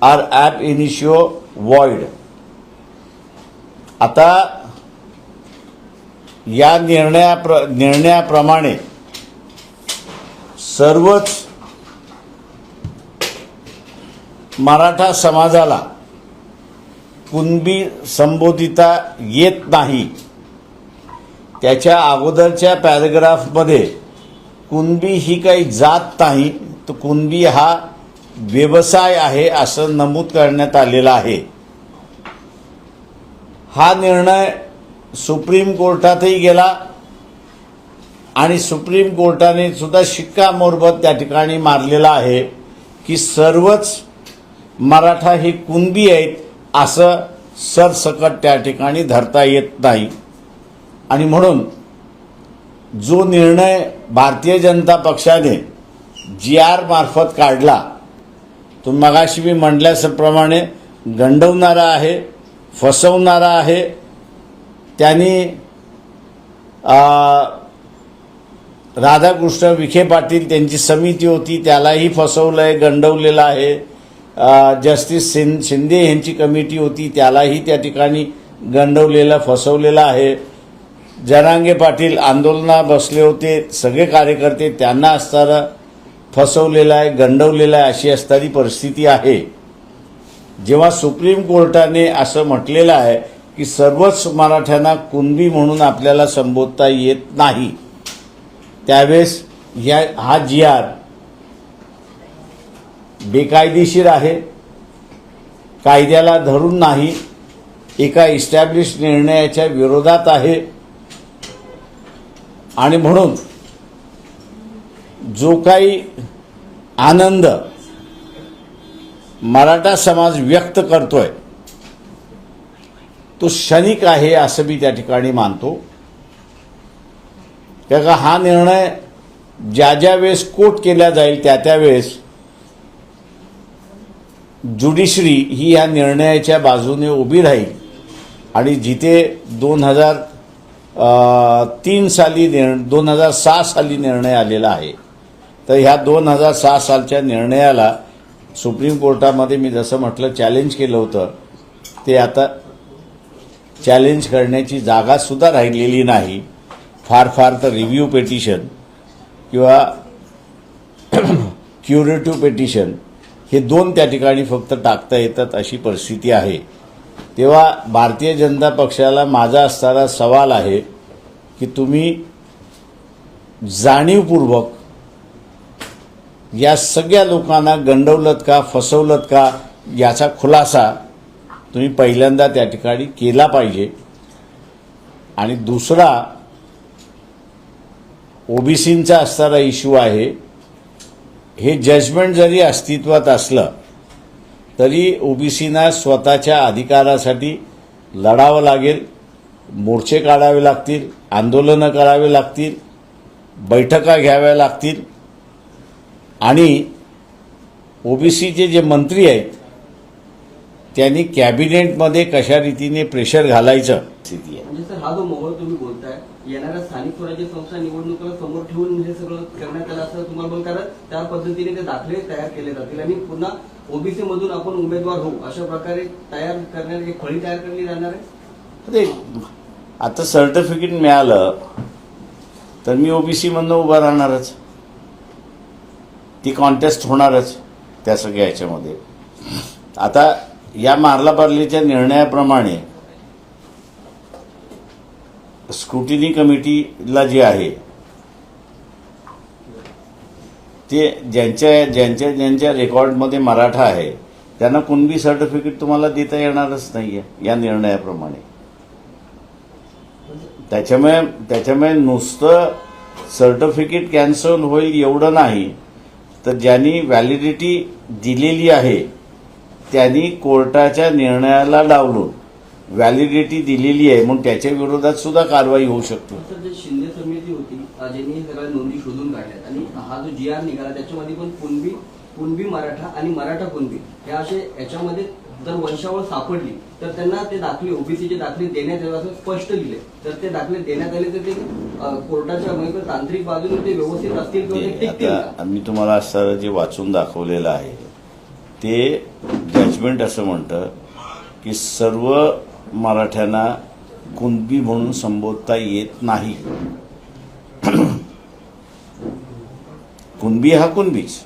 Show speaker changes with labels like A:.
A: R app initio void. आता या निर्णयाप्रमाणे सर्वच मराठा समाजाला कुणबी संबोधिता येत नाही। त्याच्या अगोदरच्या पॅराग्राफमध्ये कुणबी ही काही जात नाही, तर कुणबी हा व्यवसाय आहे असं नमूद करण्यात आलेलं आहे। हा निर्णय सुप्रीम कोर्टातही गेला आणि सुप्रीम कोर्टाने सुद्धा शिक्कामोर्तब त्या ठिकाणी मारलेला आहे की सर्वच मराठा हे कुणबी आहेत असं सरसकट त्या ठिकाणी धरता येत नाही। आणि म्हणून जो निर्णय भारतीय जनता पक्षाने GR मार्फत काढला तो मगाशी मी म्हटल्याप्रमाणे गंडवणारा आहे, फसवणारा आहे। त्यांनी राधाकृष्ण विखे पाटील त्यांची समिती होती त्यालाही फसवलंय, गंडवलेलं आहे। जस्टिस शिंदे यांची कमिटी होती त्यालाही त्या ठिकाणी गंडवलेलं, फसवलेलं आहे। जरांगे पाटील आंदोलनात बसले होते, सगळे कार्यकर्ते त्यांना असताना फसवलेलं आहे, गंडवलेलं आहे, अशी असणारी परिस्थिती आहे। जेव्हा सुप्रीम कोर्टाने असं म्हटलेलं आहे की सर्वच मराठ्यांना कुणबी म्हणून आपल्याला संबोधता येत नाही, त्यावेळेस हा GR बेकायदेशीर आहे, कायद्याला धरून नाही, एका इस्टॅब्लिश निर्णयाच्या विरोधात आहे। आणि म्हणून जो काही आनंद मराठा समाज व्यक्त करतोय तो क्षणिक आहे असं मी त्या ठिकाणी मानतो। कारण हा निर्णय ज्या वेळेस कोर्ट केला जाईल त्या वेळेस ज्युडिशरी ही या निर्णयाच्या बाजूने उभी राहील आणि जिथे 2006 साली निर्णय आलेला आहे, तर ह्या 2006 सालच्या निर्णयाला सुप्रीम कोर्टामध्ये मी जसं म्हटलं चॅलेंज केलं होतं, ते आता चॅलेंज करण्याची जागासुद्धा राहिलेली नाही। फार तर रिव्ह्यू पिटिशन किंवा क्युरेटिव्ह पिटिशन हे 2 त्या ठिकाणी फक्त टाकता येतात अशी परिस्थिती आहे। तेव्हा भारतीय जनता पक्षाला माझा असणारा सवाल आहे की तुम्ही जाणीवपूर्वक या सगळ्या लोकांना गंडवलत का, फसवलत का, याचा खुलासा तुम्ही पहिल्यांदा त्या ठिकाणी केला पाहिजे। आणि दुसरा ओबीसींचा असणारा इश्यू आहे, हे जजमेंट जरी अस्तित्वात असलं तरी ओबीसींना स्वतःच्या अधिकारासाठी लढावं लागेल, मोर्चे काढावे लागतील, आंदोलनं करावे लागतील, बैठका घ्याव्या लागतील। आणि ओबीसीचे जे मंत्री आहेत त्यांनी कॅबिनेटमध्ये कशा रीतीने प्रेशर घालायचं स्थिती आहे।
B: म्हणजे सर, हा जो मोहोळ तुम्ही बोलताय, येणाऱ्या स्थानिक स्वराज्य संस्था निवडणुकीला समोर ठेवून हे सगळं करण्यात आलं असं तुम्हाला पण, कारण त्या पद्धतीने ते दाखले तयार केले जातील आणि पुन्हा ओबीसी मधून आपण उमेदवार होऊ अशा प्रकारे तयार करण्याची फळी तयार केली जाणार आहे।
A: आता सर्टिफिकेट मिळालं तर मी ओबीसी मधनं उभा राहणारच, ती कॉन्टेस्ट होणारच त्या सगळ्या ह्याच्यामध्ये। आता या मार्लापार्लेच्या निर्णयाप्रमाणे स्क्रुटिनी कमिटीला जे आहे ते ज्यांच्या रेकॉर्डमध्ये मराठा आहे त्यांना कुणबी सर्टिफिकेट तुम्हाला देता येणारच नाहीये या निर्णयाप्रमाणे। त्याच्यामुळे नुसतं सर्टिफिकेट कॅन्सल होईल एवढं नाही, तर ज्यांनी व्हॅलिडिटी दिलेली आहे त्यांनी कोर्टाच्या निर्णयाला डावलून व्हॅलिडिटी दिलेली आहे म्हणून त्याच्या विरोधात सुद्धा कारवाई होऊ शकते।
B: जे शिंदे समिती होती ज्यांनी सगळ्या नोंदी शोधून काढल्यात आणि हा जो GR निघाला त्याच्यामध्ये पण कुणबी मराठा आणि मराठा कुणबी हे असे याच्यामध्ये जर वंशावळ सापडली तर त्यांना ते दाखले ओबीसीचे दाखले देण्यात यावे असं स्पष्ट लिहिले, तर ते दाखले देण्यात आले तर ते कोर्टाच्या तांत्रिक बाजूने ते व्यवस्थित असतील किंवा ते टिकतील का?
A: मी तुम्हाला असं जे वाचून दाखवलेलं आहे ते जजमेंट असं म्हणतं की सर्व मराठ्यांना कुणबी म्हणून संबोधता येत नाही. कुणबी हा कुणबीच.